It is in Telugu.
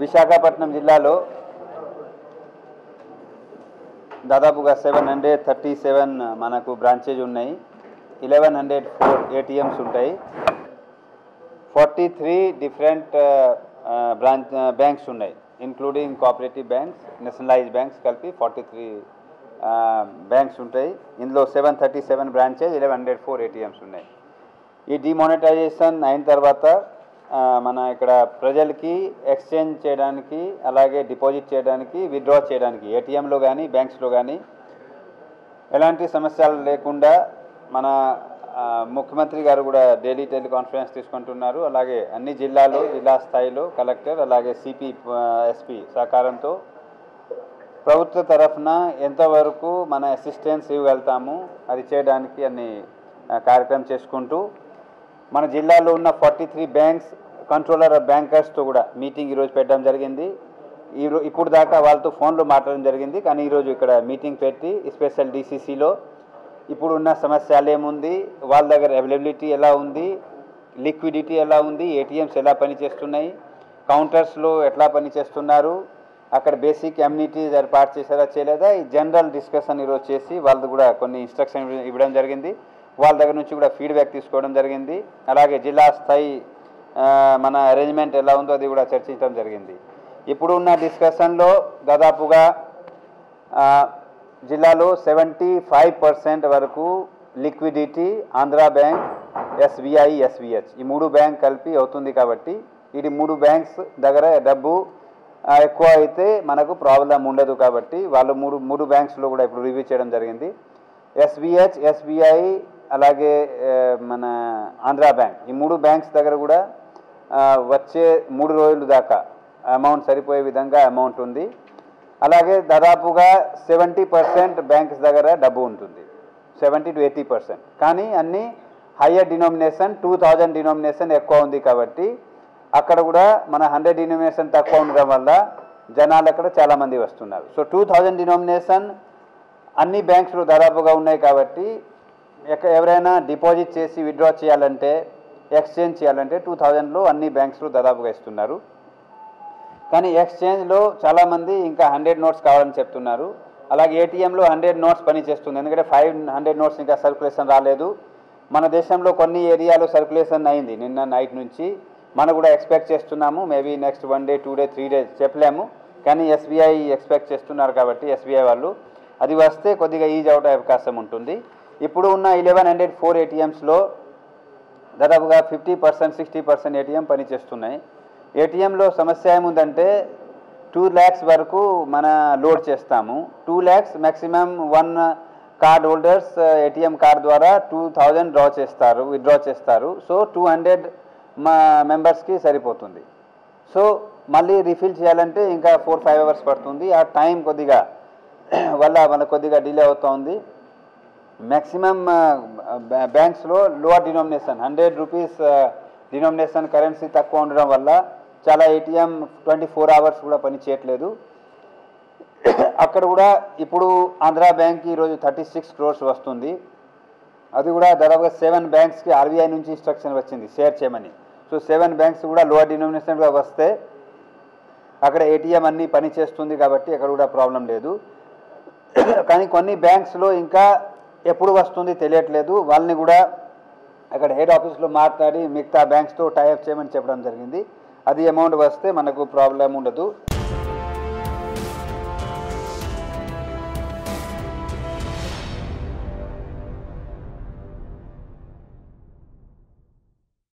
విశాఖపట్నం జిల్లాలో దాదాపుగా 737 మనకు బ్రాంచెస్ ఉన్నాయి. 1104 ఏటీఎంస్ ఉంటాయి. 43 డిఫరెంట్ బ్యాంక్స్ ఉన్నాయి, including cooperative banks, nationalised banks కలిపి 43 బ్యాంక్స్ ఉంటాయి. ఇందులో 737 బ్రాంచెస్, 1104 ఏటీఎంస్ ఉన్నాయి. ఈ డిమానిటైజేషన్ అయిన తర్వాత మన ఇక్కడ ప్రజలకి ఎక్స్చేంజ్ చేయడానికి, అలాగే డిపాజిట్ చేయడానికి, విత్డ్రా చేయడానికి ఏటీఎంలో కానీ బ్యాంక్స్లో కానీ ఎలాంటి సమస్యలు లేకుండా మన ముఖ్యమంత్రి గారు కూడా డైలీ టెలికాన్ఫరెన్స్ తీసుకుంటున్నారు. అలాగే అన్ని జిల్లాలో, జిల్లా స్థాయిలో కలెక్టర్, అలాగే సిపి, ఎస్పీ సహకారంతో ప్రభుత్వ తరఫున ఎంతవరకు మన అసిస్టెన్స్ ఇవ్వగలుగుతాము అది చేయడానికి అన్ని కార్యక్రమం చేసుకుంటూ మన జిల్లాలో ఉన్న 43 బ్యాంక్స్ కంట్రోలర్ ఆఫ్ బ్యాంకర్స్తో కూడా మీటింగ్ ఈరోజు పెట్టడం జరిగింది. ఇప్పుడు దాకా వాళ్ళతో ఫోన్లో మాట్లాడడం జరిగింది, కానీ ఈరోజు ఇక్కడ మీటింగ్ పెట్టి స్పెషల్ డీసీసీలో ఇప్పుడు ఉన్న సమస్యలు ఏముంది, వాళ్ళ దగ్గర అవైలబిలిటీ ఎలా ఉంది, లిక్విడిటీ ఎలా ఉంది, ఏటీఎంస్ ఎలా పనిచేస్తున్నాయి, కౌంటర్స్లో ఎట్లా పనిచేస్తున్నారు, అక్కడ బేసిక్ అమ్యూనిటీస్ ఏర్పాటు చేశారా చేయలేదా, ఈ జనరల్ డిస్కషన్ ఈరోజు చేసి వాళ్ళు కూడా కొన్ని ఇన్స్ట్రక్షన్ ఇవ్వడం జరిగింది. వాళ్ళ దగ్గర నుంచి కూడా ఫీడ్బ్యాక్ తీసుకోవడం జరిగింది. అలాగే జిల్లా స్థాయి మన అరేంజ్మెంట్ ఎలా ఉందో అది కూడా చర్చించడం జరిగింది. ఇప్పుడు ఉన్న డిస్కషన్లో దాదాపుగా జిల్లాలో 75% వరకు liquidity Andhra bank, SBI, SBH ఈ 3 బ్యాంక్ కలిపి అవుతుంది. కాబట్టి ఇది 3 బ్యాంక్స్ దగ్గర డబ్బు ఎక్కువ అయితే మనకు ప్రాబ్లం ఉండదు. కాబట్టి వాళ్ళు 3 బ్యాంక్స్లో కూడా ఇప్పుడు రివ్యూ చేయడం జరిగింది. ఎస్బీహెచ్, ఎస్బీఐ, అలాగే మన ఆంధ్ర బ్యాంక్ ఈ 3 బ్యాంక్స్ దగ్గర కూడా వచ్చే 3 రోజుల దాకా అమౌంట్ సరిపోయే విధంగా అమౌంట్ ఉంది. అలాగే దాదాపుగా 70% బ్యాంక్స్ దగ్గర డబ్బు ఉంటుంది, 70 to 80%. కానీ అన్ని హయ్యర్ డినోమినేషన్ 2000 డినోమినేషన్ ఎక్కువ ఉంది. కాబట్టి అక్కడ కూడా మన 100 డినోమినేషన్ తక్కువ ఉండడం వల్ల జనాలు అక్కడ చాలామంది వస్తున్నారు. సో 2000 డినోమినేషన్ అన్ని బ్యాంక్స్లో దాదాపుగా ఉన్నాయి. కాబట్టి ఎవరైనా డిపాజిట్ చేసి విత్డ్రా చేయాలంటే, ఎక్స్చేంజ్ చేయాలంటే 2000లో అన్ని బ్యాంక్స్లో దాదాపుగా ఇస్తున్నారు. కానీ ఎక్స్చేంజ్లో చాలామంది ఇంకా 100 నోట్స్ కావాలని చెప్తున్నారు. అలాగే ఏటీఎంలో 100 నోట్స్ పనిచేస్తుంది, ఎందుకంటే 500 నోట్స్ ఇంకా సర్క్యులేషన్ రాలేదు. మన దేశంలో కొన్ని ఏరియాలో సర్క్యులేషన్ అయింది నిన్న నైట్ నుంచి. మనం కూడా ఎక్స్పెక్ట్ చేస్తున్నాము, maybe next 1 day 2 days 3 days చెప్పలేము. కానీ ఎస్బీఐ ఎక్స్పెక్ట్ చేస్తున్నారు. కాబట్టి ఎస్బీఐ వాళ్ళు అది వస్తే కొద్దిగా ఈజ్ అవుట్ అవకాశం ఉంటుంది. ఇప్పుడు ఉన్న 1104 ఏటీఎంస్లో దాదాపుగా 50%, 60% ఏటీఎం పనిచేస్తున్నాయి. ఏటీఎంలో సమస్య ఏముందంటే 2 lakhs వరకు మన లోడ్ చేస్తాము. 2 lakhs maximum 1 card holders ATM card ద్వారా 2000 విత్డ్రా చేస్తారు. సో 200 మెంబర్స్కి సరిపోతుంది. సో మళ్ళీ రీఫిల్ చేయాలంటే ఇంకా 4-5 hours పడుతుంది. ఆ టైం కొద్దిగా వల్ల మనకు కొద్దిగా డిలే అవుతుంది. మ్యాక్సిమం బ్యాంక్స్లో లోవర్ డినోమినేషన్ 100 రూపీస్ డినోమినేషన్ కరెన్సీ తక్కువ ఉండడం వల్ల చాలా ఏటీఎం 24 hours కూడా పని చేయట్లేదు. అక్కడ కూడా ఇప్పుడు ఆంధ్ర బ్యాంక్కి ఈరోజు 36 crores వస్తుంది. అది కూడా దాదాపుగా 7 బ్యాంక్స్కి ఆర్బీఐ నుంచి ఇన్స్ట్రక్షన్ వచ్చింది షేర్ చేయమని. సో 7 బ్యాంక్స్ కూడా లోవర్ డినోమినేషన్గా వస్తే అక్కడ ఏటీఎం అన్నీ పని చేస్తుంది. కాబట్టి అక్కడ కూడా ప్రాబ్లం లేదు. కానీ కొన్ని బ్యాంక్స్లో ఇంకా ఎప్పుడు వస్తుంది తెలియట్లేదు. వాళ్ళని కూడా అక్కడ హెడ్ ఆఫీస్లో మాట్లాడి మిగతా బ్యాంక్స్తో టైఅప్ చేయమని చెప్పడం జరిగింది. అది అమౌంట్ వస్తే మనకు ప్రాబ్లం ఉండదు.